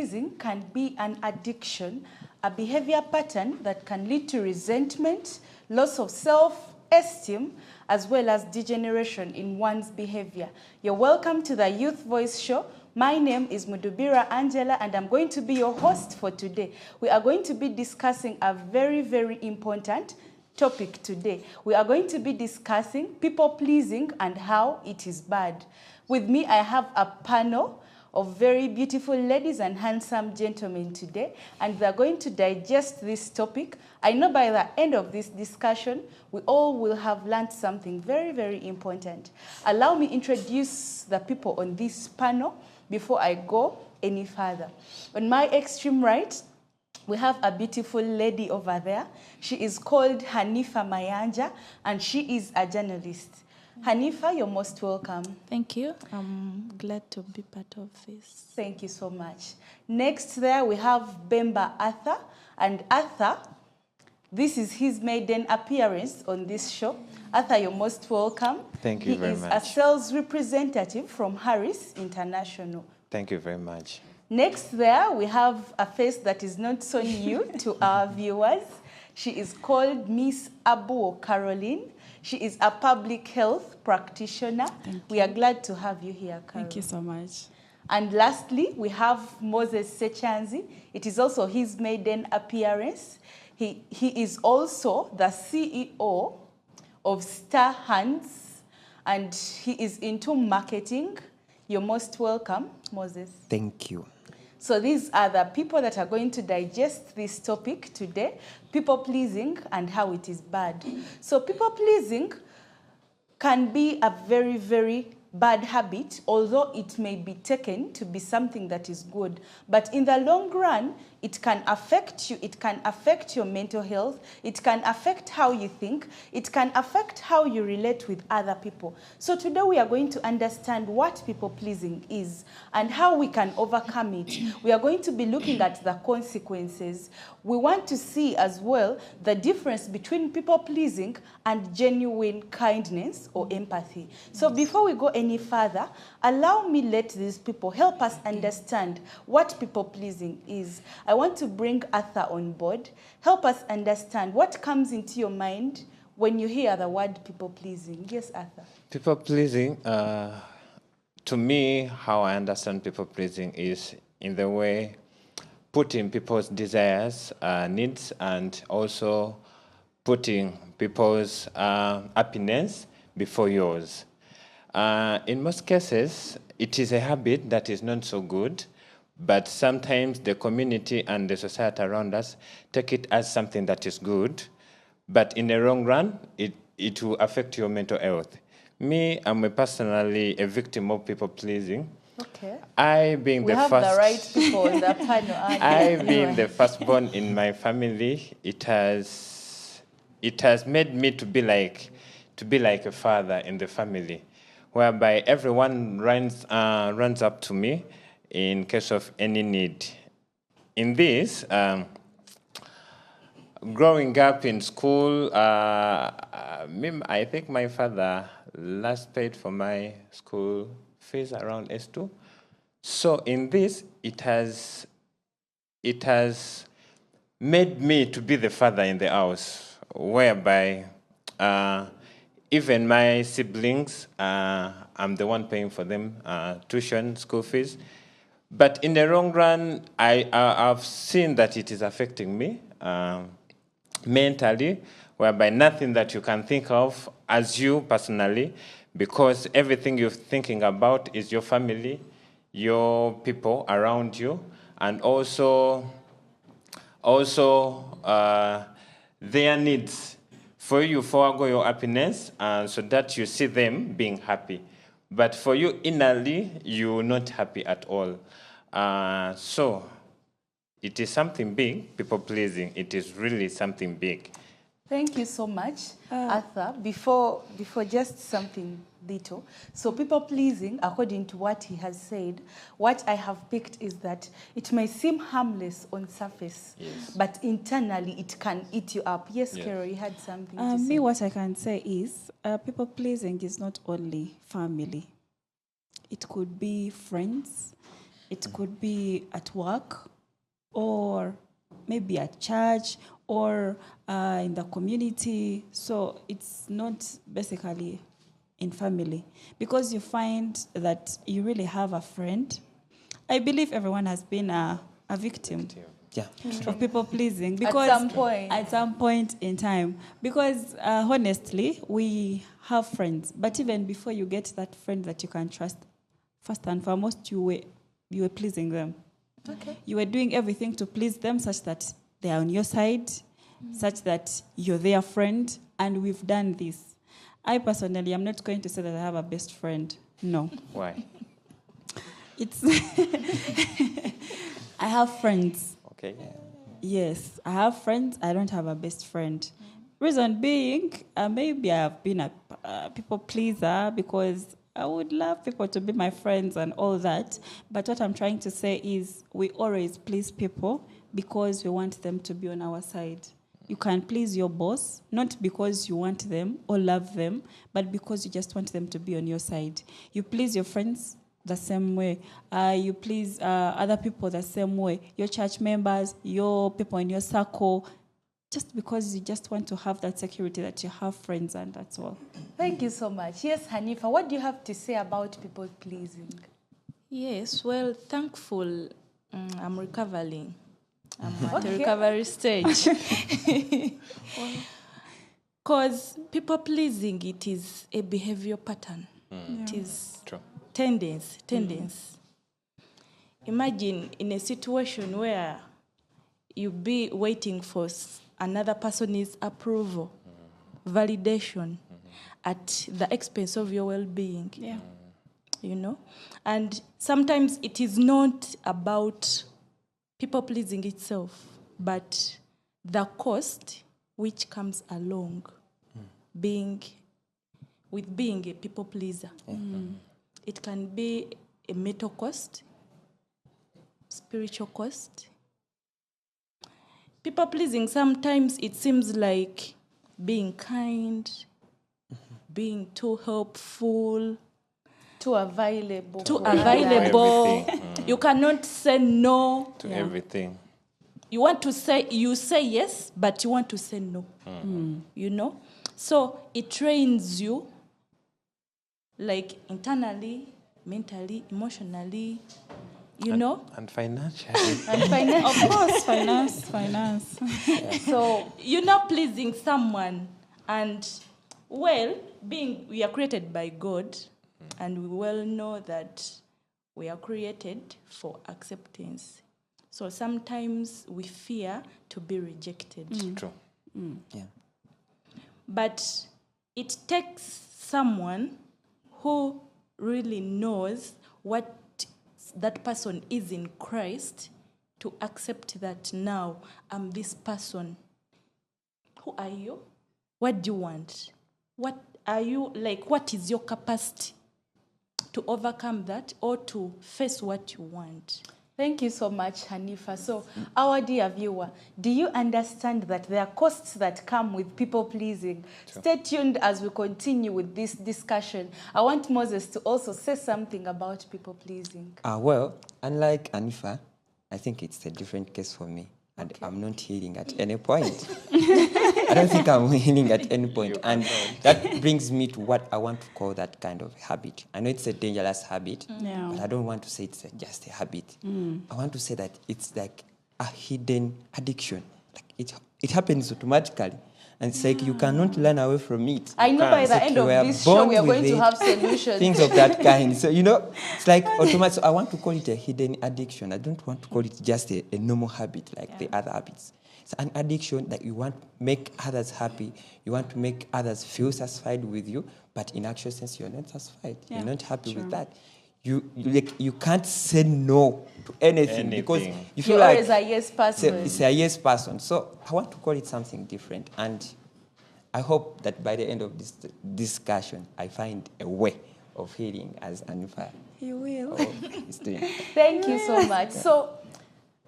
pleasing can be an addiction, a behavior pattern that can lead to resentment, loss of self-esteem, as well as degeneration in one's behavior. You're welcome to the Youth Voice Show. My name is Mudubira Angela, and I'm going to be your host for today. We are going to be discussing a very, very important topic today. We are going to be discussing people-pleasing and how it is bad. With me, I have a panel of very beautiful ladies and handsome gentlemen today, and they're going to digest this topic. I know by the end of this discussion, we all will have learned something very, very important. Allow me introduce the people on this panel before I go any further. On my extreme right, we have a beautiful lady over there. She is called Hanifa Mayanja, and she is a journalist. Hanifa, you're most welcome. Thank you. I'm glad to be part of this. Thank you so much. Next there, we have Bemba Arthur. And Arthur, this is his maiden appearance on this show. Arthur, you're most welcome. Thank you very much. He is a sales representative from Harris International. Thank you very much. Next there, we have a face that is not so new to our viewers. She is called Miss Abu Caroline. She is a public health practitioner. We are glad to have you here, Carol. Thank you so much. And lastly, we have Moses Sechanzi. It is also his maiden appearance. He is also the CEO of Star Hands, and he is into marketing. You're most welcome, Moses. Thank you. So these are the people that are going to digest this topic today, people-pleasing and how it is bad. So people-pleasing can be a very, very bad habit, although it may be taken to be something that is good. But in the long run, it can affect you. It can affect your mental health. It can affect how you think. It can affect how you relate with other people. So today we are going to understand what people-pleasing is and how we can overcome it. We are going to be looking at the consequences. We want to see as well the difference between people-pleasing and genuine kindness or empathy. So before we go any further, allow me let these people help us understand what people-pleasing is. I want to bring Arthur on board. Help us understand what comes into your mind when you hear the word people-pleasing. Yes, Arthur. People-pleasing, to me, how I understand people-pleasing is in the way putting people's desires, needs, and also putting people's happiness before yours. In most cases, it is a habit that is not so good, but sometimes the community and the society around us take it as something that is good, but in the long run, it will affect your mental health. Me, I'm personally a victim of people-pleasing. Okay. I being we the have first, the right people in the panel. I being the firstborn in my family, it has made me to be like a father in the family, whereby everyone runs up to me in case of any need. In this, growing up in school, I think my father last paid for my school fees around S2. So in this, it has made me to be the father in the house, whereby even my siblings, I'm the one paying for them tuition, school fees. But in the long run, I've seen that it is affecting me mentally, whereby nothing that you can think of as you personally, because everything you're thinking about is your family, your people around you, and also their needs. For you, forego your happiness, so that you see them being happy. But for you, innerly, you're not happy at all. So it is something big, people-pleasing. It is really something big. Thank you so much, Arthur. Before just something little. So people-pleasing, according to what he has said, what I have picked is that it may seem harmless on surface, yes, but internally it can eat you up. Yes, yes. Carol, you had something to say. Me, what I can say is people-pleasing is not only family. It could be friends. It could be at work, or maybe at church, or in the community. So it's not basically in family, because you find that you really have a friend. I believe everyone has been a victim of people pleasing, because at some point in time, because honestly, we have friends, but even before you get that friend that you can trust, first and foremost, you were pleasing them. Okay. You were doing everything to please them, such that they are on your side, such that you're their friend, and we've done this. I personally am not going to say that I have a best friend. No. Why? It's I have friends. Okay. Yes, I have friends. I don't have a best friend. Reason being, maybe I've been a people pleaser, because I would love people to be my friends and all that. But what I'm trying to say is, we always please people because we want them to be on our side. You can please your boss, not because you want them or love them, but because you just want them to be on your side. You please your friends the same way. You please other people the same way. Your church members, your people in your circle, just because you just want to have that security that you have friends, and that's all. Thank you so much. Yes, Hanifa, what do you have to say about people pleasing? Yes, well, thankful. I'm recovering. I'm at the recovery stage. Because people pleasing, it is a behavior pattern. It is True. tendency. Imagine in a situation where you be waiting for another person's approval, validation, at the expense of your well-being. Yeah. You know? And sometimes it is not about people pleasing itself, but the cost which comes along being a people pleaser. It can be a mental cost, spiritual cost. People pleasing, sometimes it seems like being kind, being too helpful, Too available. You cannot say no To everything. You say yes, but you want to say no. You know? So it trains you, like internally, mentally, emotionally, you know? And financially. Of course, finance. So You're not pleasing someone. And, well, we are created by God, and we well know that we are created for acceptance. So sometimes we fear to be rejected. True. Yeah. But it takes someone who really knows what that person is in Christ to accept that now I'm this person. Who are you? What do you want? What are you like? What is your capacity to overcome that or to face what you want? thank you so much, Hanifa. So, our dear viewer, do you understand that there are costs that come with people pleasing? Sure. Stay tuned as we continue with this discussion. I want Moses to also say something about people pleasing. Well, unlike Hanifa, I think it's a different case for me. And I'm not healing at any point. I don't think I'm healing at any point. And that brings me to what I want to call that kind of habit. I know it's a dangerous habit, but I don't want to say it's just a habit. I want to say that it's like a hidden addiction. Like it happens automatically. And it's like you cannot run away from it. I know by the end of this show, we are going to have solutions. Things of that kind. So, it's like automatic. So I want to call it a hidden addiction. I don't want to call it just a normal habit like the other habits. It's an addiction that you want to make others happy. You want to make others feel satisfied with you. But in actual sense, you're not satisfied. You're not happy with that. You can't say no to anything. Because you feel You're like always a yes person. it's a yes person. So I want to call it something different. And I hope that by the end of this discussion, I find a way of healing as Hanifa You will. is doing. Thank you so much. So,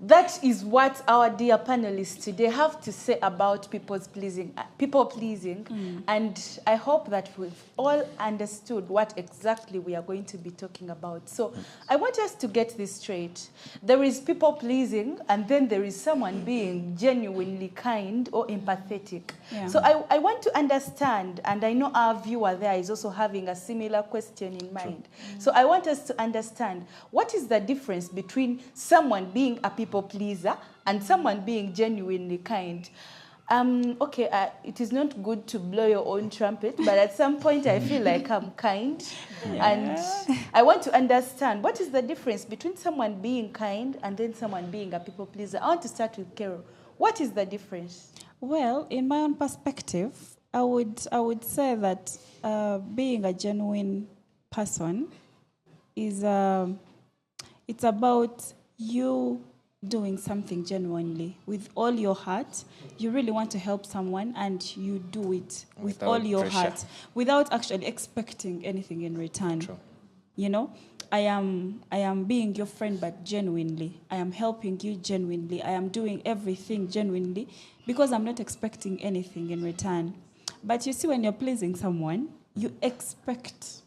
that is what our dear panelists today have to say about people pleasing. And I hope that we've all understood what exactly we are going to be talking about. So I want us to get this straight. There is people pleasing, and then there is someone being genuinely kind or empathetic. Yeah. So I want to understand, and I know our viewer there is also having a similar question in mind. So I want us to understand, what is the difference between someone being a people pleaser and someone being genuinely kind? It is not good to blow your own trumpet, but at some point I feel like I'm kind. And I want to understand, what is the difference between someone being kind and then someone being a people pleaser? I want to start with Carol. What is the difference? Well, in my own perspective, I would say that being a genuine person is it's about you doing something genuinely with all your heart. You really want to help someone, and you do it with all your heart without actually expecting anything in return. True. You know, I am being your friend, but genuinely. I am helping you genuinely. I am doing everything genuinely because I'm not expecting anything in return. But you see, when you're pleasing someone, you expect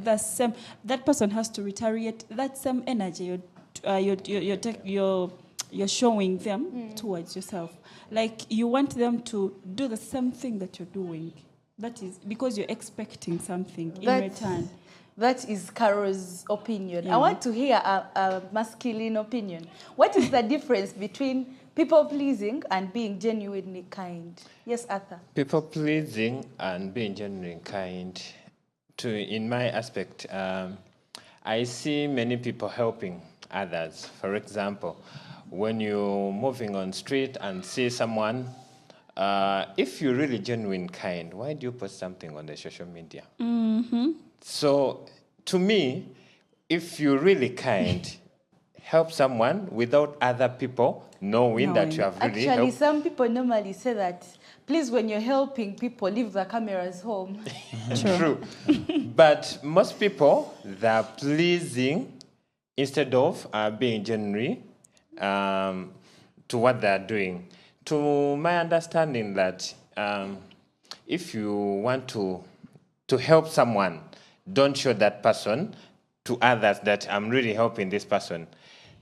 the same. That person has to retaliate that same energy you're showing them towards yourself. Like, you want them to do the same thing that you're doing. That is because you're expecting something in return. That is Carol's opinion. Yeah. I want to hear a masculine opinion. What is the difference between people pleasing and being genuinely kind? Yes, Arthur. People pleasing and being genuinely kind, in my aspect, I see many people helping others. For example, when you're moving on street and see someone, if you're really genuine kind, why do you post something on the social media? So to me, if you're really kind, help someone without other people knowing that you have really Actually, helped. some people normally say that, please, when you're helping people, leave the cameras home. True. But most people, they're pleasing instead of being genuine to what they're doing. To my understanding that if you want to help someone, don't show that person to others that I'm really helping this person.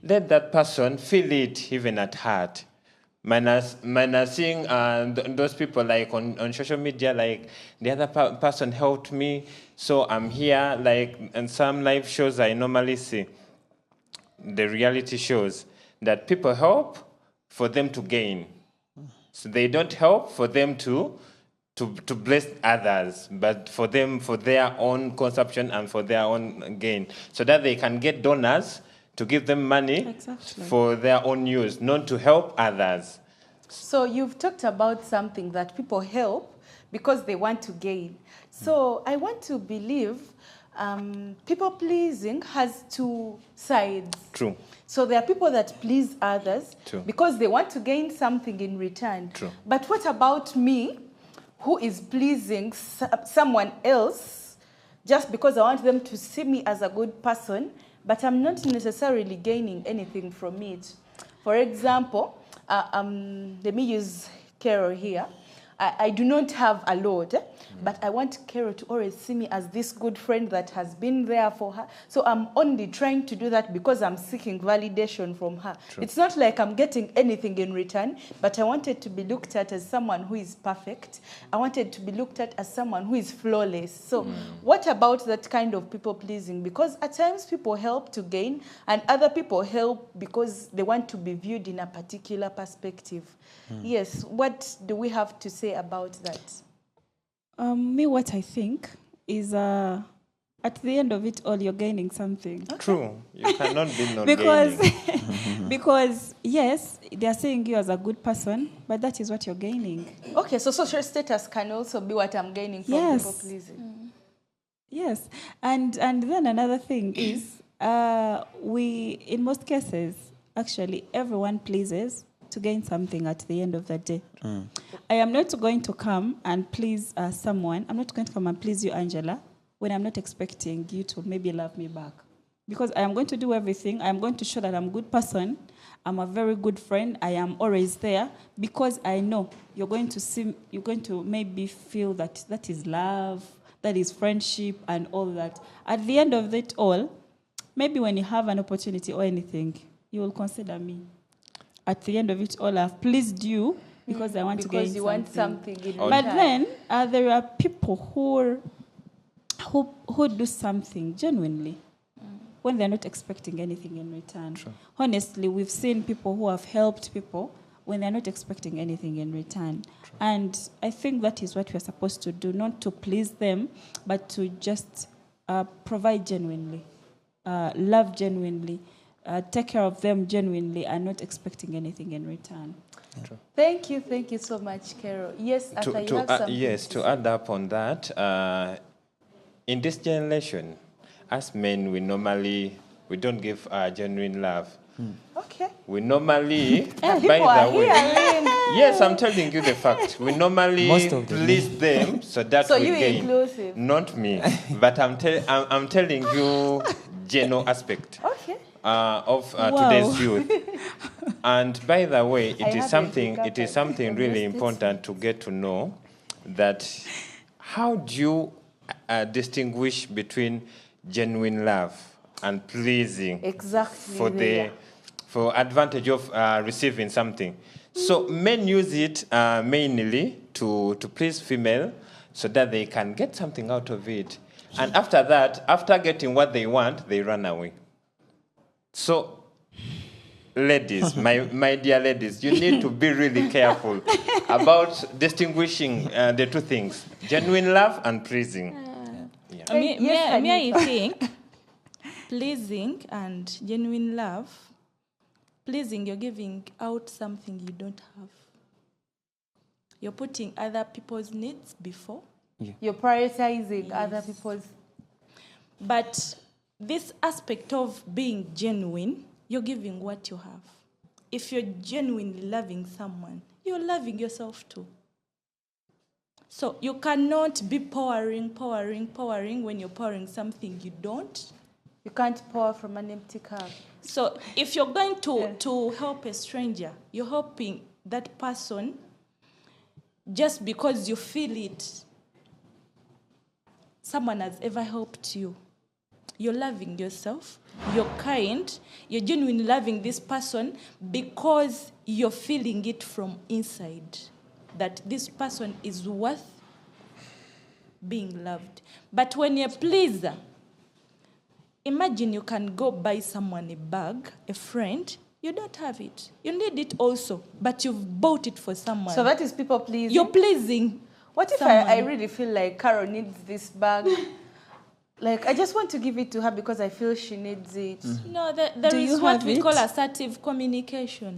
Let that person feel it even at heart. Seeing those people like on social media, like the other person helped me, so I'm here. Like, and some live shows I normally see, the reality shows that people help for them to gain. So they don't help for them to bless others, but for them, for their own consumption and for their own gain, so that they can get donors to give them money for their own use, not to help others. So you've talked about something that people help because they want to gain. So I want to believe people pleasing has two sides. True. So there are people that please others True. because they want to gain something in return. True. But what about me, who is pleasing someone else just because I want them to see me as a good person, but I'm not necessarily gaining anything from it? For example, let me use Carol here. I do not have a lot, but I want Carol to always see me as this good friend that has been there for her. So I'm only trying to do that because I'm seeking validation from her. True. It's not like I'm getting anything in return, but I wanted to be looked at as someone who is perfect. I wanted to be looked at as someone who is flawless. So what about that kind of people pleasing? Because at times people help to gain, and other people help because they want to be viewed in a particular perspective. Yes, what do we have to say about that? Me, what I think is at the end of it all, you're gaining something. True. You cannot be not Because, gaining. because, yes, they are seeing you as a good person, but that is what you're gaining. Okay, so social status can also be what I'm gaining from Yes. people pleasing. Yes, and then another thing is, in most cases, actually, everyone pleases to gain something at the end of the day. I am not going to come and please someone. I'm not going to come and please you, Angela, when I'm not expecting you to maybe love me back. Because I am going to do everything. I am going to show that I'm a good person. I'm a very good friend. I am always there because I know you're going to maybe feel that is love, that is friendship and all that. At the end of it all, maybe when you have an opportunity or anything, you will consider me. At the end of it all, I've pleased you because I want to gain Because you want something in return. But then there are people who do something genuinely when they're not expecting anything in return. Sure. Honestly, we've seen people who have helped people when they're not expecting anything in return. True. And I think that is what we're supposed to do, not to please them, but to just provide genuinely, love genuinely, take care of them genuinely, and not expecting anything in return. Thank you so much, Carol. Yes, Arthur, you have something yes, to add up on that, in this generation, as men, we don't give genuine love. Okay. We normally, by People are the way, hearing. yes, I'm telling you the fact. We normally Most of them. please them so that So we you gain. inclusive. Not me, but I'm telling you general aspect Okay. of Wow. today's youth. And by the way, I it is haven't something from really your important to get to know that how do you distinguish between genuine love and pleasing Exactly. for advantage of receiving something. So men use it mainly to please female so that they can get something out of it. And after that, after getting what they want, they run away. So ladies, my dear ladies, you need to be really careful about distinguishing the two things, genuine love and pleasing. Yeah. Me, I think pleasing and genuine love, pleasing, you're giving out something you don't have. You're putting other people's needs before. You're prioritizing other people's. But this aspect of being genuine, you're giving what you have. If you're genuinely loving someone, you're loving yourself too. So you cannot be pouring when you're pouring something you don't. You can't pour from an empty cup. So if you're going to help a stranger, you're helping that person just because you feel it. Someone has ever helped you. You're loving yourself. You're kind. You're genuinely loving this person because you're feeling it from inside. That this person is worth being loved. But when you're a pleaser, imagine you can go buy someone a bag, a friend, you don't have it. You need it also, but you've bought it for someone. So that is people pleasing. You're pleasing. What if I really feel like Carol needs this bag? Like, I just want to give it to her because I feel she needs it. No, there Do is you what have we it? call assertive communication.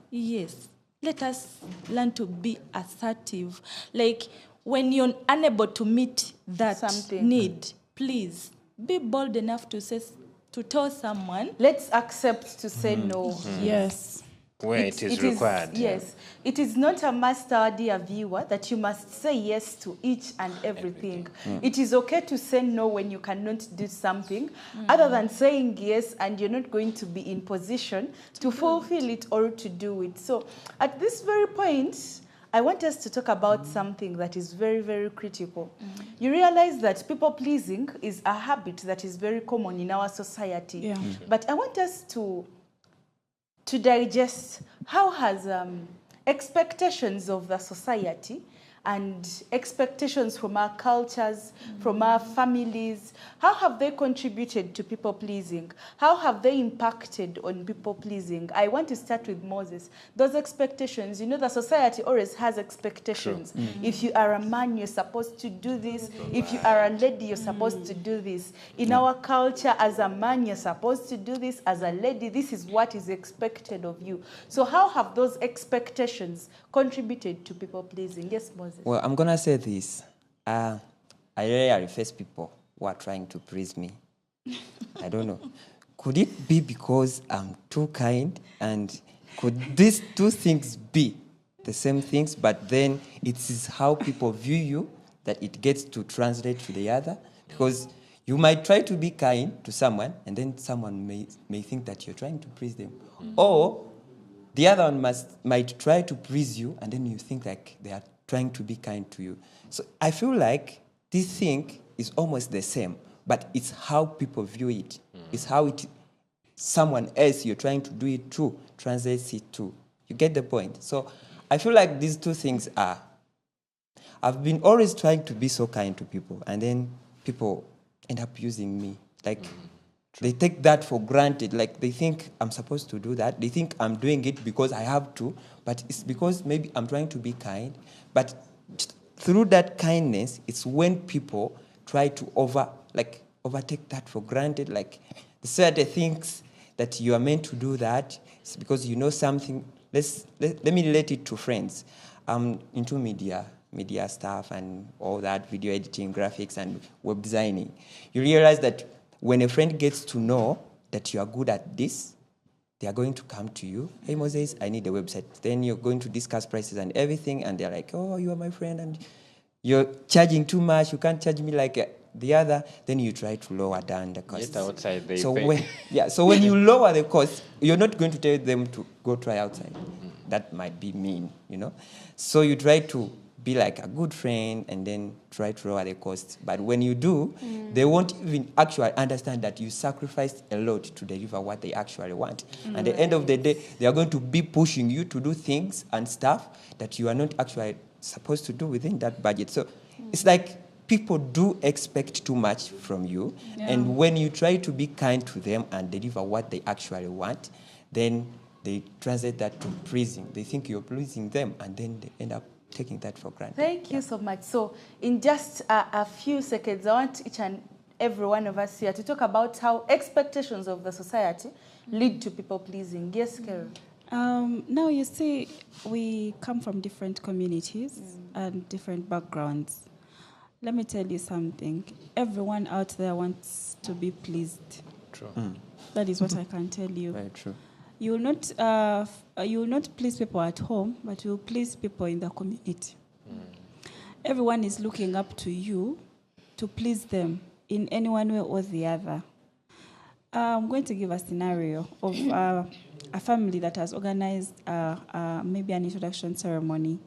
Yes. Let us learn to be assertive. Like, when you're unable to meet that Something. need, please be bold enough to tell someone. Let's accept to say no. Yes. Where it is required. Yes. It is not a must, dear viewer, that you must say yes to each and everything. It is okay to say no when you cannot do something, other than saying yes and you're not going to be in position to fulfill it or to do it. So at this very point, I want us to talk about something that is very, very critical. You realize that people pleasing is a habit that is very common in our society. Yeah. But I want us to digest how has expectations of the society and expectations from our cultures, from our families, how have they contributed to people pleasing? How have they impacted on people pleasing? I want to start with Moses. Those expectations, you know, the society always has expectations. If you are a man, you're supposed to do this. If you are a lady, you're supposed to do this. In our culture, as a man, you're supposed to do this. As a lady, this is what is expected of you. So how have those expectations contributed to people pleasing? Yes, Moses. Well, I'm going to say this. I rarely face people who are trying to please me. I don't know. Could it be because I'm too kind? And could these two things be the same things, but then it is how people view you that it gets to translate to the other? Because You might try to be kind to someone, and then someone may think that you're trying to please them. Or the other one might try to please you, and then you think like they are trying to be kind to you. So I feel like this thing is almost the same, but it's how people view it. It's how someone else you're trying to do it to translates it to. You get the point? So I feel like these two things are. I've been always trying to be so kind to people, and then people end up using me. Like, they take that for granted. Like, they think I'm supposed to do that. They think I'm doing it because I have to, but it's because maybe I'm trying to be kind. But through that kindness, it's when people try to overtake that for granted. Like, they say they think that you are meant to do that. It's because you know something. Let me relate it to friends. I'm into media stuff and all that, video editing, graphics, and web designing. You realize that when a friend gets to know that you are good at this, they are going to come to you. Hey, Moses, I need a website. Then you're going to discuss prices and everything, and they're like, oh, you are my friend, and you're charging too much. You can't charge me like the other. Then you try to lower down the cost. Get outside, they so pay. when you lower the cost, you're not going to tell them to go try outside. That might be mean, you know. So you try to be like a good friend and then try to lower the cost. But when you do, they won't even actually understand that you sacrificed a lot to deliver what they actually want. At the end of the day, they are going to be pushing you to do things and stuff that you are not actually supposed to do within that budget. So it's like people do expect too much from you. Yeah. And when you try to be kind to them and deliver what they actually want, then they translate that to pleasing. They think you're pleasing them, and then they end up taking that for granted. Thank you so much. So in just a few seconds, I want each and every one of us here to talk about how expectations of the society lead to people pleasing. Yes, Carol? Now, you see, we come from different communities and different backgrounds. Let me tell you something. Everyone out there wants to be pleased. True. That is what I can tell you. Very true. You will not please people at home, but you will please people in the community. Everyone is looking up to you to please them in any one way or the other. I'm going to give a scenario of a family that has organized maybe an introduction ceremony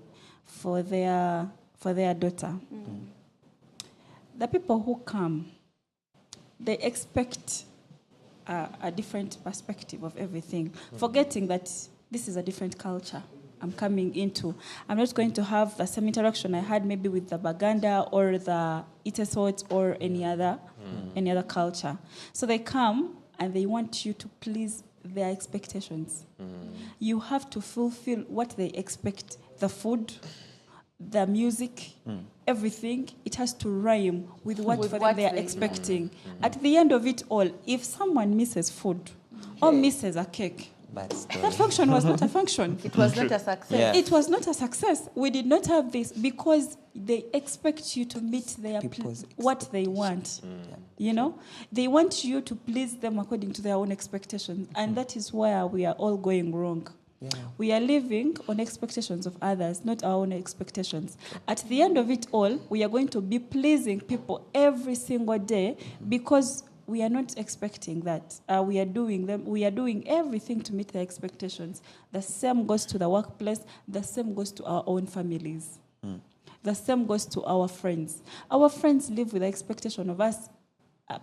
for their daughter. The people who come, they expect a different perspective of everything, forgetting that this is a different culture I'm coming into. I'm not going to have the same interaction I had maybe with the Baganda or the Itesot or any other culture. So they come and they want you to please their expectations. You have to fulfill what they expect. The food, the music, everything, it has to rhyme with what they are expecting. At the end of it all, if someone misses food or misses a cake, that function was not a function. It was not a success. Yeah. It was not a success. We did not have this because they expect you to meet their what they want. You know, they want you to please them according to their own expectations, and that is where we are all going wrong. Yeah. We are living on expectations of others, not our own expectations. At the end of it all, we are going to be pleasing people every single day because we are not expecting that. We are doing everything to meet their expectations. The same goes to the workplace. The same goes to our own families. The same goes to our friends. Our friends live with the expectation of us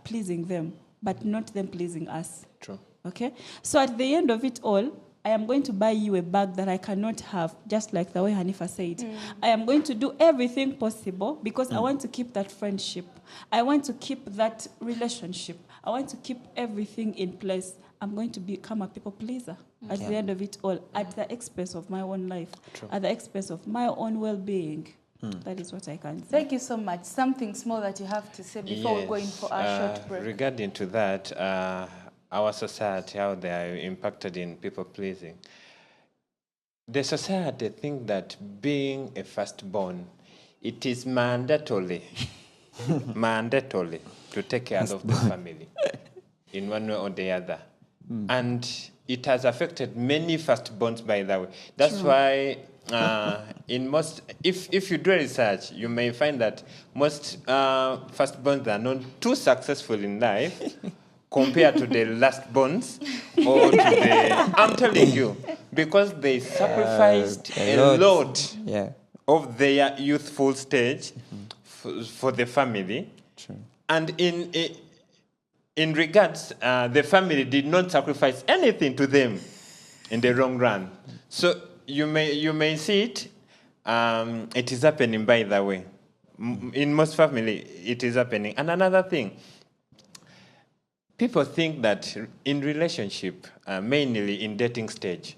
pleasing them, but not them pleasing us. True. Okay? So at the end of it all, I am going to buy you a bag that I cannot have, just like the way Hanifa said. I am going to do everything possible because I want to keep that friendship. I want to keep that relationship. I want to keep everything in place. I'm going to become a people pleaser at the end of it all, at the expense of my own life, at the expense of my own well-being. That is what I can say. Thank you so much. Something small that you have to say before we go in for our short break. Regarding to that, our society, how they are impacted in people pleasing. The society think that being a firstborn, it is mandatory to take care of the family in one way or the other. And it has affected many firstborns, by the way. That's why in most, if you do research, you may find that most firstborns are not too successful in life compared to the lastborns or to the. I'm telling you, because they sacrificed a lot Yeah. of their youthful stage for the family. True. And in regards, the family did not sacrifice anything to them in the long run. So you may see it. It is happening, by the way. In most family, it is happening. And another thing, people think that in relationship, mainly in dating stage,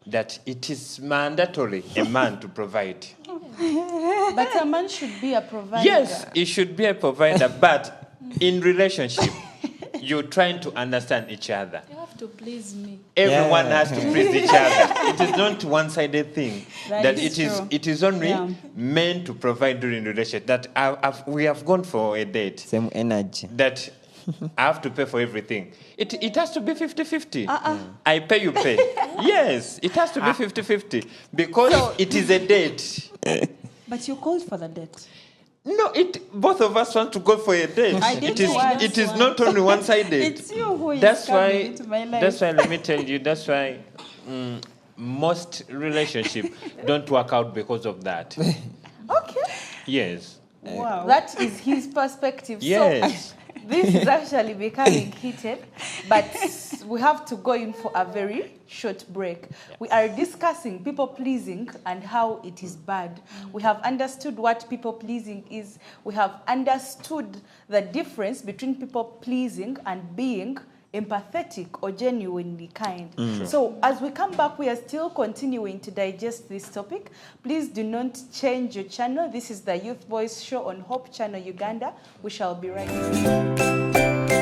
that it is mandatory a man to provide. But a man should be a provider. Yes, he should be a provider, but in relationship, you're trying to understand each other. You have to please me. Everyone Yeah. has to please each other. It is not one-sided thing. That It is is true. it is only Yeah. men to provide during relationship. That we have gone for a date. Same energy. That I have to pay for everything. It has to be 50-50. I pay, you pay. Yes, it has to be 50-50 because it is a date. But you called for the date. No, both of us want to go for a date. I did It is want it is one. not only one-sided. It's you who is That's coming why. into my life. That's why. Let me tell you. That's why most relationships don't work out because of that. Okay. Yes. Wow. That is his perspective. Yes. So this is actually becoming heated, but we have to go in for a very short break. We are discussing people pleasing and how it is bad. We have understood what people pleasing is. We have understood the difference between people pleasing and being empathetic or genuinely kind. So as we come back, we are still continuing to digest this topic. Please do not change your channel. This is the Youth Voice Show on Hope Channel Uganda. We shall be right back.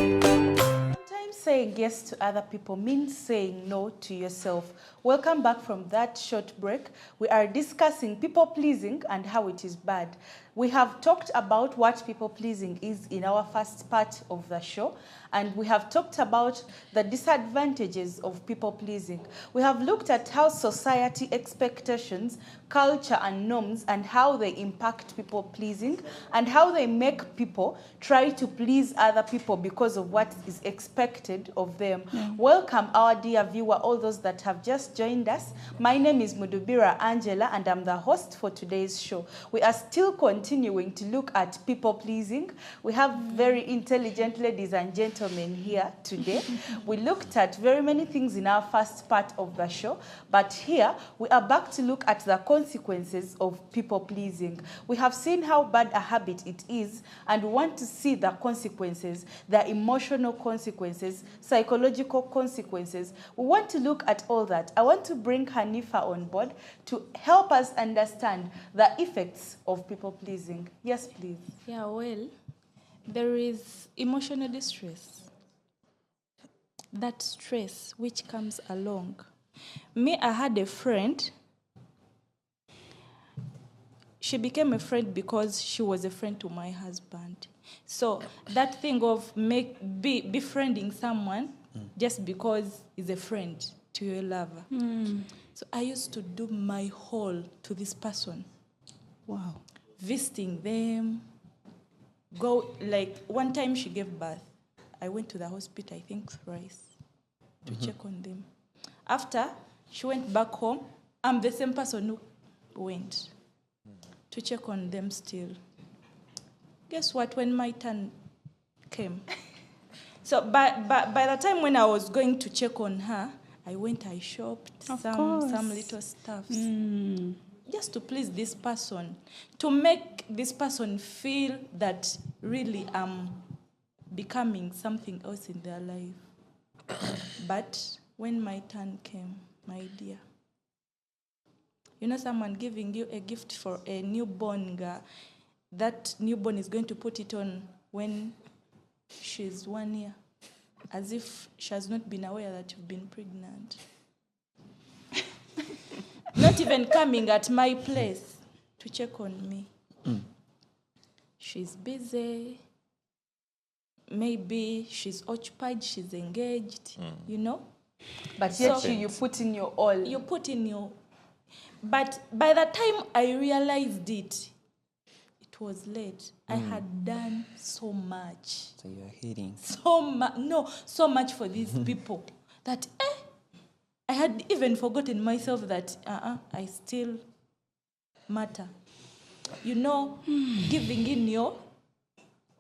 Sometimes saying yes to other people means saying no to yourself. Welcome back from that short break. We are discussing people pleasing and how it is bad. We have talked about what people pleasing is in our first part of the show, and we have talked about the disadvantages of people pleasing. We have looked at how society expectations, culture, and norms and how they impact people pleasing and how they make people try to please other people because of what is expected of them. Welcome, our dear viewer, all those that have just joined us. My name is Mudubira Angela, and I'm the host for today's show. We are still continuing to look at people pleasing. We have very intelligent ladies and gentlemen here today. We looked at very many things in our first part of the show, but here we are back to look at the consequences of people pleasing. We have seen how bad a habit it is, and we want to see the consequences, the emotional consequences, psychological consequences. We want to look at all that. I want to bring Hanifa on board to help us understand the effects of people pleasing. Yes, please. Yeah, well, there is emotional distress. That stress which comes along. Me, I had a friend. She became a friend because she was a friend to my husband. So that thing of befriending someone just because he's a friend to your lover. So I used to do my whole to this person. Wow. Visiting them. Like one time she gave birth. I went to the hospital, I think thrice, to check on them. After she went back home, I'm the same person who went to check on them still. Guess what? When my turn came, so by the time when I was going to check on her, I shopped Of some course. little stuffs just to please this person, to make this person feel that really I'm becoming something else in their life. But when my turn came, my dear, you know, someone giving you a gift for a newborn girl, that newborn is going to put it on when she's 1 year, as if she has not been aware that you've been pregnant. Not even coming at my place to check on me. She's busy. Maybe she's occupied, she's engaged, you know? But yet So- you put in your all. You put in your... But by the time I realized it, it was late. I had done so much. So you're healing. So much for these people that I had even forgotten myself that I still matter. You know, giving in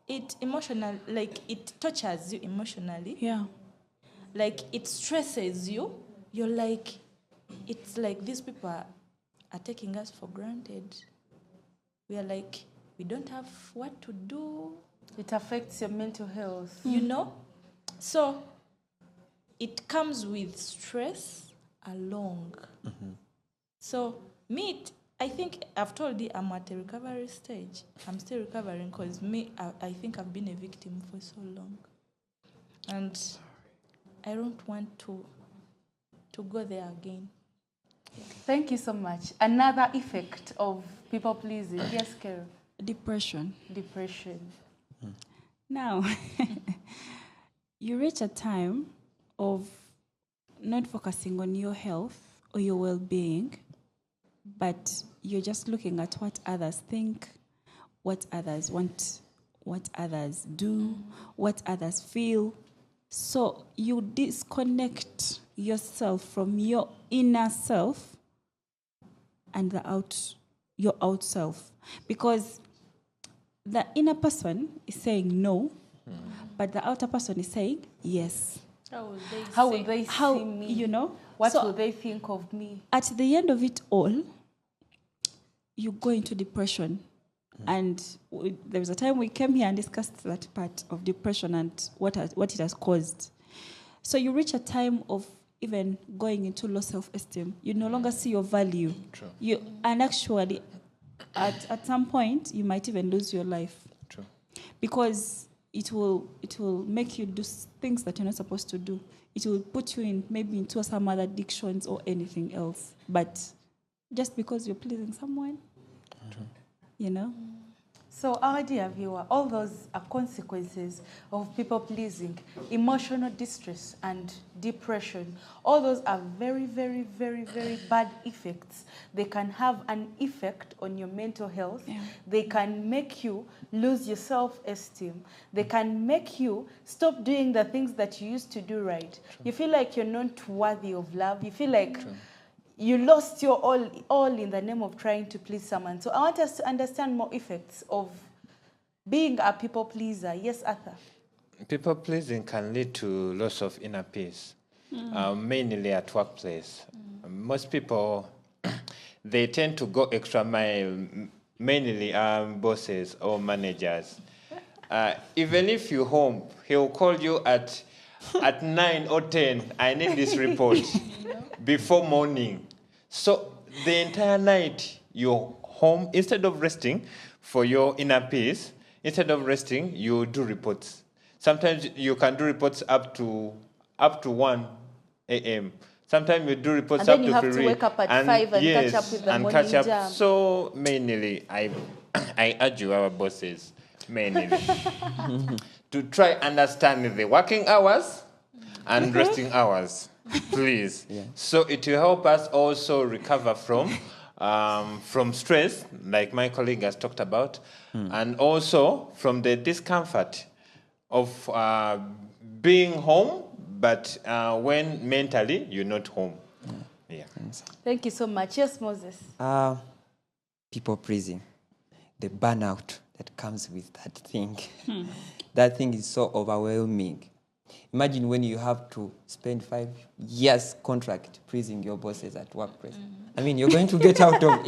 it emotional, like it tortures you emotionally. Yeah. Like it stresses you. You're like, it's like these people are taking us for granted. We are like, we don't have what to do. It affects your mental health. You know? So it comes with stress along. So I think I've told you I'm at a recovery stage. I'm still recovering because I think I've been a victim for so long. And I don't want to go there again. Thank you so much. Another effect of people pleasing. Yes, Carol. Depression. Depression. Now, you reach a time of not focusing on your health or your well-being, but you're just looking at what others think, what others want, what others do, what others feel. So you disconnect yourself from your inner self and your out self, because the inner person is saying no, but the outer person is saying yes. How will they see me? You know? What So will they think of me? at the end of it all, you go into depression. And there was a time we came here and discussed that part of depression and what it has caused. So you reach a time of even going into low self-esteem. You no longer see your value. True. And actually, at some point, you might even lose your life. True. Because it will make you do things that you're not supposed to do. It will put you into some other addictions or anything else. But just because you're pleasing someone, you know? So, our dear viewer, all those are consequences of people pleasing. Emotional distress and depression. All those are very, very, very, very bad effects. They can have an effect on your mental health. Yeah. They can make you lose your self-esteem. They can make you stop doing the things that you used to do right. You feel like you're not worthy of love. You feel like you lost your all in the name of trying to please someone. So I want us to understand more effects of being a people pleaser. Yes, Arthur. People pleasing can lead to loss of inner peace, mainly at workplace. Most people, they tend to go extra mile, mainly bosses or managers. Even if you're home, he'll call you at 9 or 10, I need this report before morning. So the entire night you're home, instead of resting for your inner peace, instead of resting, you do reports. Sometimes you can do reports up to 1 a.m. Sometimes you do reports And then up you to have to 3. wake up at 5 and catch up with the and morning catch up. jam. So mainly, I urge you, our bosses, mainly, to try understand the working hours and resting hours, please. Yeah. So it will help us also recover from stress, like my colleague has talked about, and also from the discomfort of being home, but when mentally you're not home. Yeah. Thank you so much. Yes, Moses. People pleasing. the burnout that comes with that thing. That thing is so overwhelming. Imagine when you have to spend 5 years contract pleasing your bosses at workplace. I mean, you're going to get out of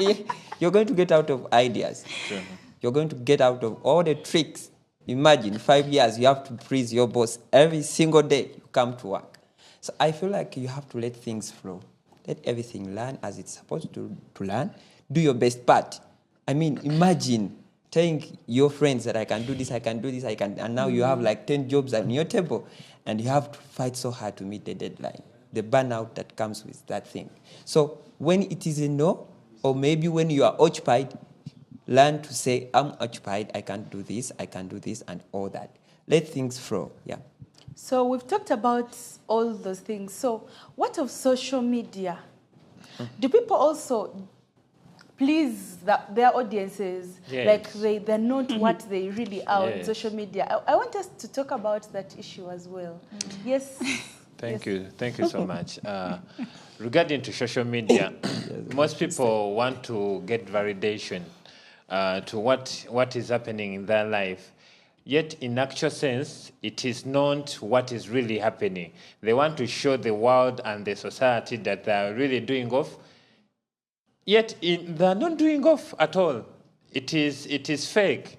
you're going to get out of ideas. Sure. You're going to get out of all the tricks. Imagine 5 years you have to please your boss every single day you come to work. So I feel like you have to let things flow. Let everything learn as it's supposed to learn. Do your best part. I mean, imagine telling your friends that I can do this, and now you have like 10 jobs on your table, and you have to fight so hard to meet the deadline. The burnout that comes with that thing. So when it is a no, or maybe when you are occupied, learn to say, I'm occupied, I can't do this, and all that. Let things flow, yeah. So we've talked about all those things. So what of social media? Do people also please their audiences? Yes. Like they're not what they really are on Yes. social media. I want us to talk about that issue as well. Yes. Thank you so much. Regarding to social media, most people want to get validation to what is happening in their life. Yet, in actual sense, it is not what is really happening. They want to show the world and the society that they are really doing off. Yet, they are not doing off at all. It is fake.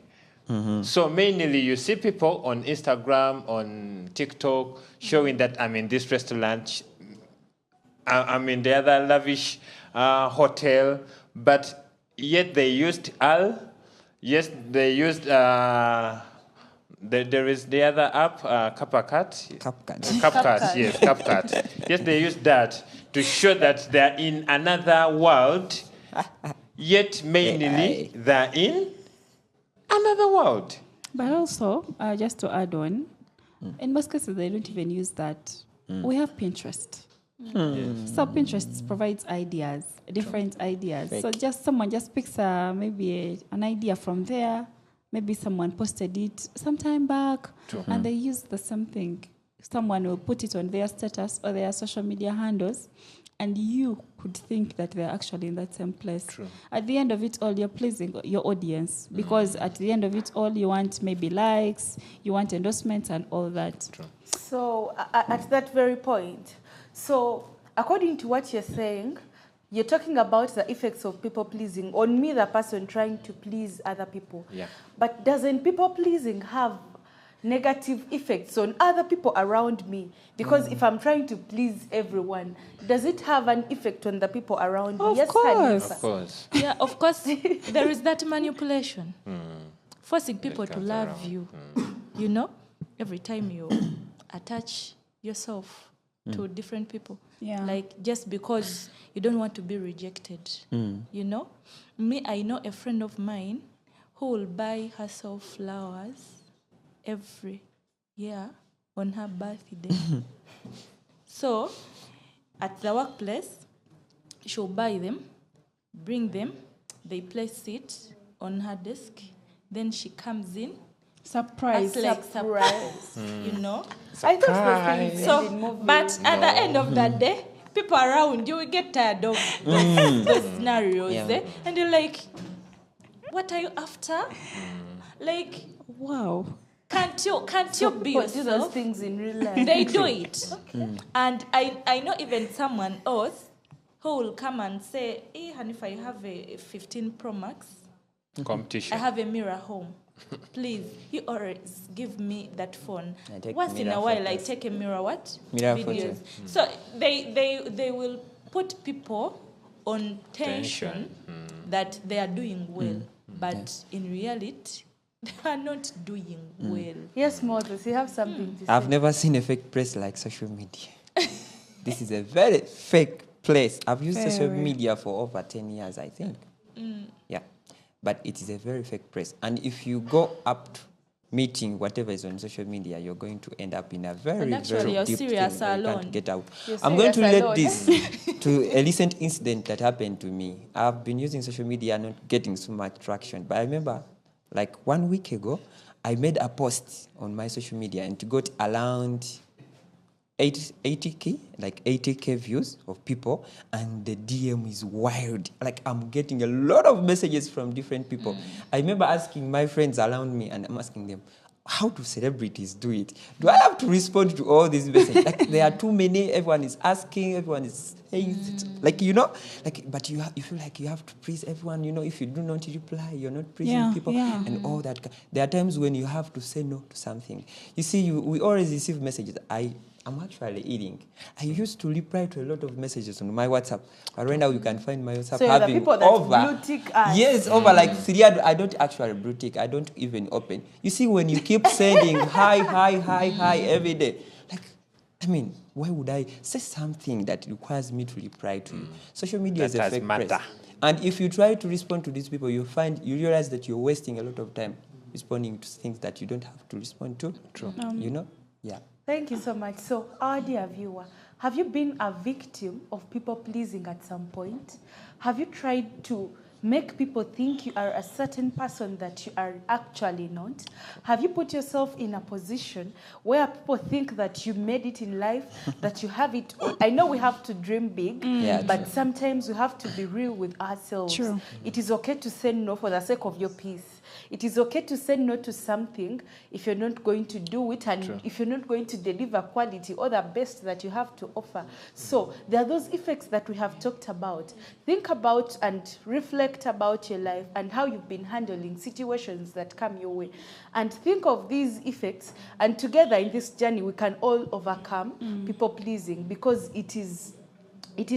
So mainly, you see people on Instagram, on TikTok, showing that I'm in this restaurant, I'm in the other lavish hotel, but yet they used Yes, they used. There is the other app, CapCut. CapCut, yes, CapCut. Yes, they use that to show that they're in another world, yet mainly they're in another world. But also, just to add on, in most cases, they don't even use that. We have Pinterest. So Pinterest provides ideas, different ideas. So someone just picks maybe an idea from there. Maybe someone posted it some time back, and they use the same thing. Someone will put it on their status or their social media handles, and you could think that they're actually in that same place. At the end of it all, you're pleasing your audience, because at the end of it all, you want maybe likes, you want endorsements and all that. So at that very point, so according to what you're saying, you're talking about the effects of people pleasing on me, the person trying to please other people. Yeah. But doesn't people pleasing have negative effects on other people around me? Because if I'm trying to please everyone, does it have an effect on the people around me? Of Yes, course. Hanifa. Of course. Yeah, of course, there is that manipulation. Forcing people to comes love around. you. You know, every time you attach yourself to different people. Yeah. Like, just because you don't want to be rejected. You know? Me, I know a friend of mine who will buy herself flowers every year on her birthday. So, at the workplace, she'll buy them, bring them, they place it on her desk, then she comes in, Surprise. acts like surprise, you know? I thought those things So, ended in movies. but at the end of that day, people around you will get tired of those scenarios, Yeah. and you're like, what are you after? Like, Wow. can't you be People do those yourself? things in real life. They do it. And I know even someone else who will come and say, hey, Hanifa, you have a 15 Pro Max. Competition. I have a mirror home. Please, you always give me that phone. I take Once in mirror a while, I photos. take a mirror Mirror videos. photo. So they will put people on tension that they are doing well, but in reality, they are not doing well. Yes, Moses, you have something to say. I've never seen a fake place like social media. This is a very fake place. I've used social Very. media for over 10 years, I think. Yeah. But it is a very fake place. And if you go up to meeting whatever is on social media, you're going to end up in a very, And actually, very you're deep serious thing that you alone. can't get out. You're I'm going to serious relate alone. this to a recent incident that happened to me. I've been using social media, not getting so much traction. But I remember, like 1 week ago, I made a post on my social media and it got around 80K, like 80K views of people, and the DM is wild. Like, I'm getting a lot of messages from different people. I remember asking my friends around me, and I'm asking them, how do celebrities do it? Do I have to respond to all these messages? Like, there are too many. Everyone is asking. Everyone is saying, like, you know, like, but you feel like you have to please everyone. You know, if you do not reply, you're not pleasing people, and all that. There are times when you have to say no to something. You see, we always receive messages. I'm actually eating. I used to reply to a lot of messages on my WhatsApp, but right now you can find my WhatsApp So you're the having people that over. blue tick us. Yes, over like 300. I don't actually blue tick. I don't even open. You see, when you keep sending hi every day, like, I mean, why would I say something that requires me to reply to you? Social media is a fake press. And if you try to respond to these people, you realize that you're wasting a lot of time responding to things that you don't have to respond to. True. You know? Yeah. Thank you so much. So, our dear viewer, have you been a victim of people pleasing at some point? Have you tried to make people think you are a certain person that you are actually not? Have you put yourself in a position where people think that you made it in life, that you have it all? I know we have to dream big, but sometimes we have to be real with ourselves. True. It is okay to say no for the sake of your peace. It is okay to say no to something if you're not going to do it, and if you're not going to deliver quality or the best that you have to offer. So there are those effects that we have talked about. Think about and reflect about your life and how you've been handling situations that come your way. And think of these effects, and together in this journey we can all overcome people pleasing, because it is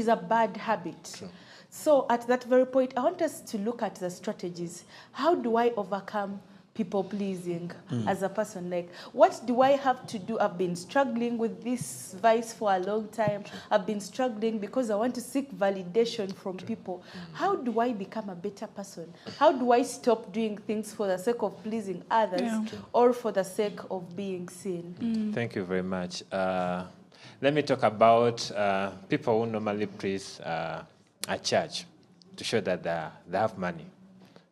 a bad habit. True. So at that very point, I want us to look at the strategies. How do I overcome people pleasing as a person? Like, what do I have to do? I've been struggling with this vice for a long time. I've been struggling because I want to seek validation from people. How do I become a better person? How do I stop doing things for the sake of pleasing others or for the sake of being seen? Thank you very much. Let me talk about people who normally please a church to show that they have money.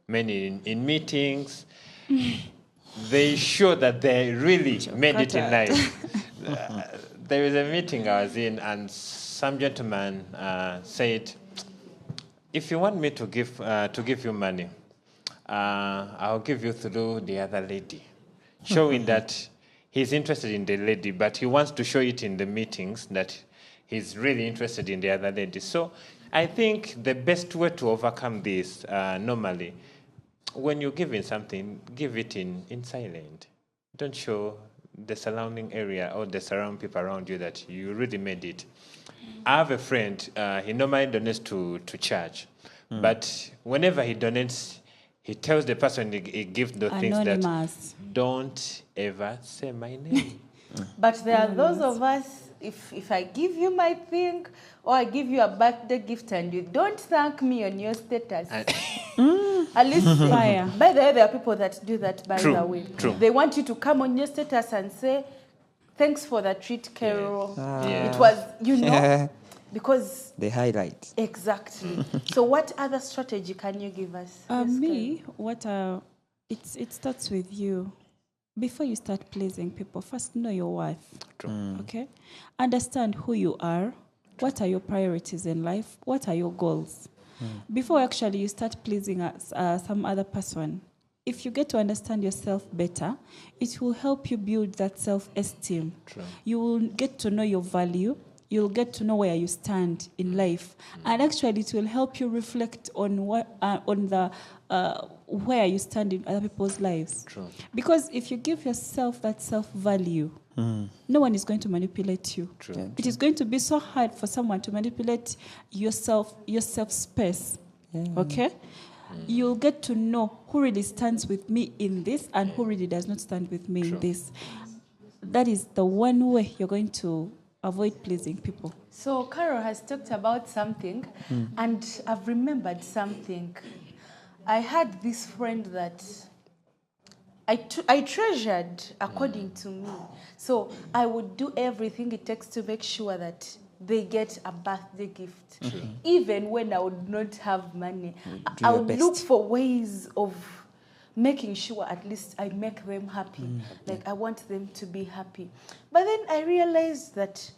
Many in meetings, they show that they really made it in life. There was a meeting I was in, and some gentleman said, if you want me to give you money, I'll give you through the other lady, showing that he's interested in the lady, but he wants to show it in the meetings that he's really interested in the other lady. So I think the best way to overcome this, normally, when you're giving something, give it in silent. Don't show the surrounding area or the surrounding people around you that you really made it. I have a friend, he normally donates to church, but whenever he donates, he tells the person he gives the things that don't ever say my name. But there are those of us, if I give you my thing or I give you a birthday gift and you don't thank me on your status, at least, by the way, there are people that do that, by the way. True. They want you to come on your status and say, thanks for the treat, Carol. It was, you know, because... The highlight. Exactly. So what other strategy can you give us? It starts with you. Before you start pleasing people, first know your worth. True. Okay? Understand who you are. What are your priorities in life? What are your goals? Before actually you start pleasing some other person, if you get to understand yourself better, it will help you build that self-esteem. True. You will get to know your value. You'll get to know where you stand in life. And actually it will help you reflect on where you stand in other people's lives. True. Because if you give yourself that self-value, no one is going to manipulate you. True. Yeah. It is going to be so hard for someone to manipulate your self-space. Okay? You'll get to know who really stands with me in this and who really does not stand with me in this. That is the one way you're going to avoid pleasing people. So Carol has talked about something, and I've remembered something. I had this friend that I treasured according to me. So I would do everything it takes to make sure that they get a birthday gift. Even when I would not have money. I would look for ways of making sure at least I make them happy. Like I want them to be happy. But then I realized that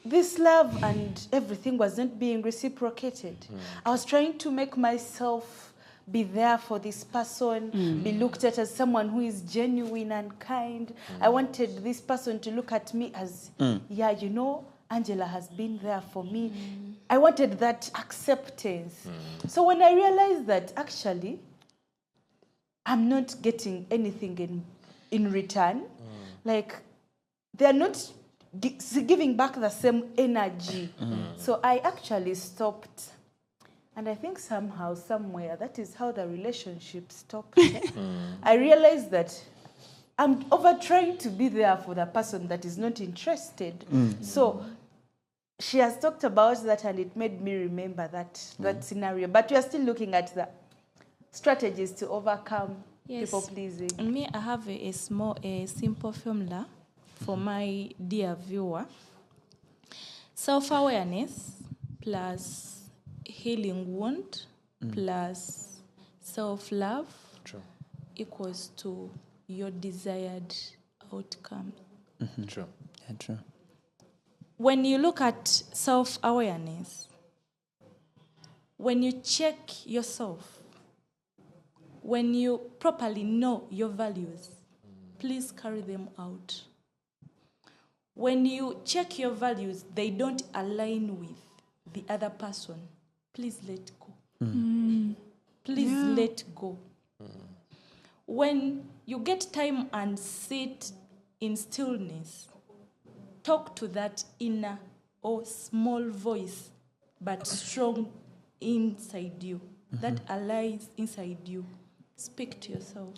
this love and everything was not being reciprocated. I was trying to make myself be there for this person, be looked at as someone who is genuine and kind. I wanted this person to look at me as, yeah, you know, Angela has been there for me. I wanted that acceptance. So when I realized that actually I'm not getting anything in return, like they're not giving back the same energy. So I actually stopped. And I think somehow, somewhere, that is how the relationship stopped. I realized that I'm over trying to be there for the person that is not interested. So she has talked about that, and it made me remember that scenario. But we are still looking at the strategies to overcome people pleasing. And me, I have a simple formula for my dear viewer. Self-awareness plus healing wound plus self-love equals to your desired outcome. True. Yeah, true. When you look at self-awareness, when you check yourself, when you properly know your values, please carry them out. When you check your values, they don't align with the other person, please let go. Please let go. When you get time and sit in stillness, talk to that inner or small voice, but strong inside you, that lies inside you. Speak to yourself.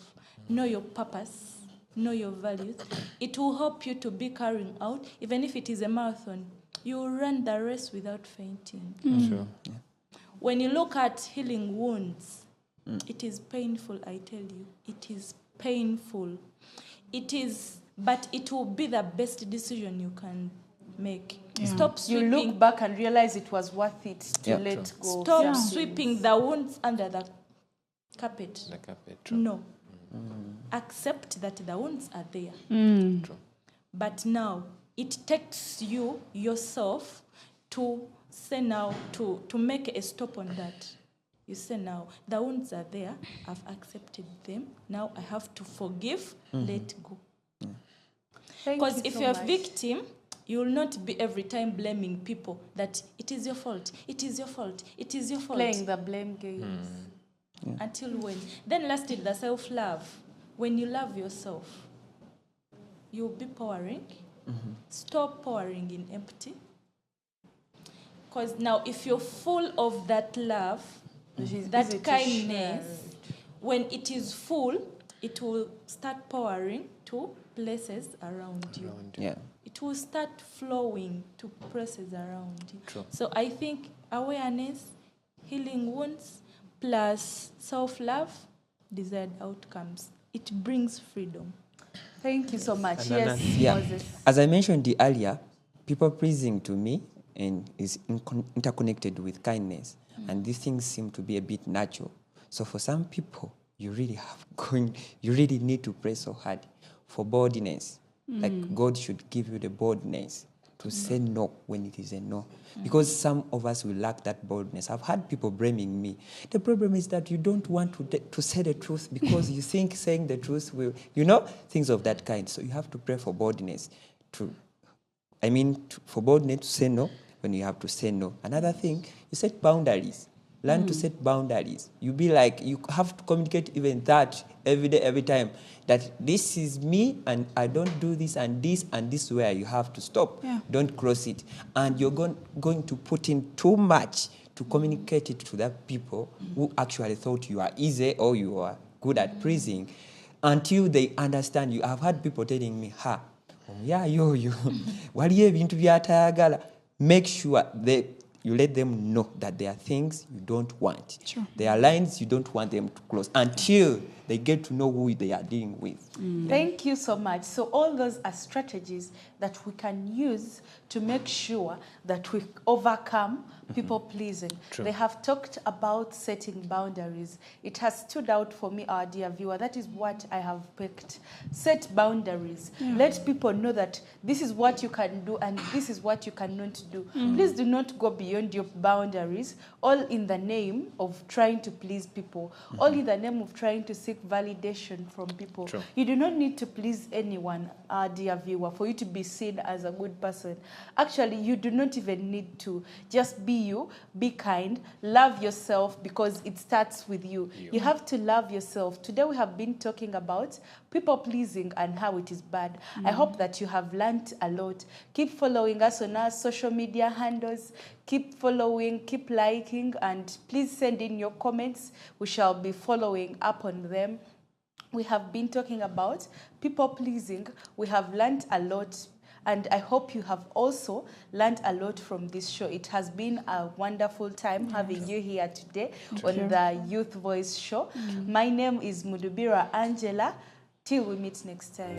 Know your purpose. Know your values. It will help you to be carrying out, even if it is a marathon, you will run the race without fainting. Sure. Yeah. When you look at healing wounds, it is painful, I tell you. It is painful. It is, but it will be the best decision you can make. Stop You sweeping. look back and realize it was worth it to Yeah. let go. Stop sweeping the wounds under the carpet. The carpet. True. No. Accept that the wounds are there. True. But now it takes you yourself to say now, to make a stop on that. You say now, the wounds are there, I've accepted them, now I have to forgive, let go. Because if you're a victim, you will not be every time blaming people that it is your fault, it is your fault, it is your fault. Playing the blame games. Until when? Then lastly, the self-love. When you love yourself, you'll be powering. Stop powering in empty. Because now if you're full of that love, Which is easy that to kindness, share. when it is full, it will start powering to places around you. Yeah. It will start flowing to places around you. True. So I think awareness, healing wounds, plus self-love, desired outcomes. It brings freedom. Thank you so much. And Yes, Yeah. Moses. As I mentioned earlier, people pleasing to me and is interconnected with kindness. And these things seem to be a bit natural. So for some people, you really need to pray so hard for boldness. Like God should give you the boldness to say no when it is a no. Because some of us will lack that boldness. I've had people blaming me. The problem is that you don't want to say the truth because you think saying the truth will, things of that kind. So you have to pray for boldness for boldness to say no when you have to say no. Another thing, you set boundaries. Learn to set boundaries. You have to communicate even that every day, every time, that this is me and I don't do this and this where you have to stop. Yeah. Don't cross it. And you're going to put in too much to communicate it to that people who actually thought you are easy or you are good at pleasing until they understand you. I've had people telling me, waliyo ebintu by'atayagala. Make sure you let them know that there are things you don't want. Sure. There are lines you don't want them to close until they get to know who they are dealing with. Thank you so much. So all those are strategies that we can use to make sure that we overcome people pleasing. True. They have talked about setting boundaries. It has stood out for me, our dear viewer. That is what I have picked. Set boundaries. Let people know that this is what you can do and this is what you cannot do. Please do not go beyond your boundaries, all in the name of trying to please people, all in the name of trying to seek validation from people. True. You do not need to please anyone, our dear viewer, for you to be seen as a good person. Actually, you do not even need to. Just be you, be kind, love yourself, because it starts with you. You have to love yourself. Today we have been talking about people pleasing and how it is bad. I hope that you have learned a lot. Keep following us on our social media handles. Keep following, keep liking, and please send in your comments. We shall be following up on them. We have been talking about people pleasing. We have learned a lot, and I hope you have also learned a lot from this show. It has been a wonderful time having you here today on the Youth Voice Show. My name is Mudubira Angela. Till we meet next time.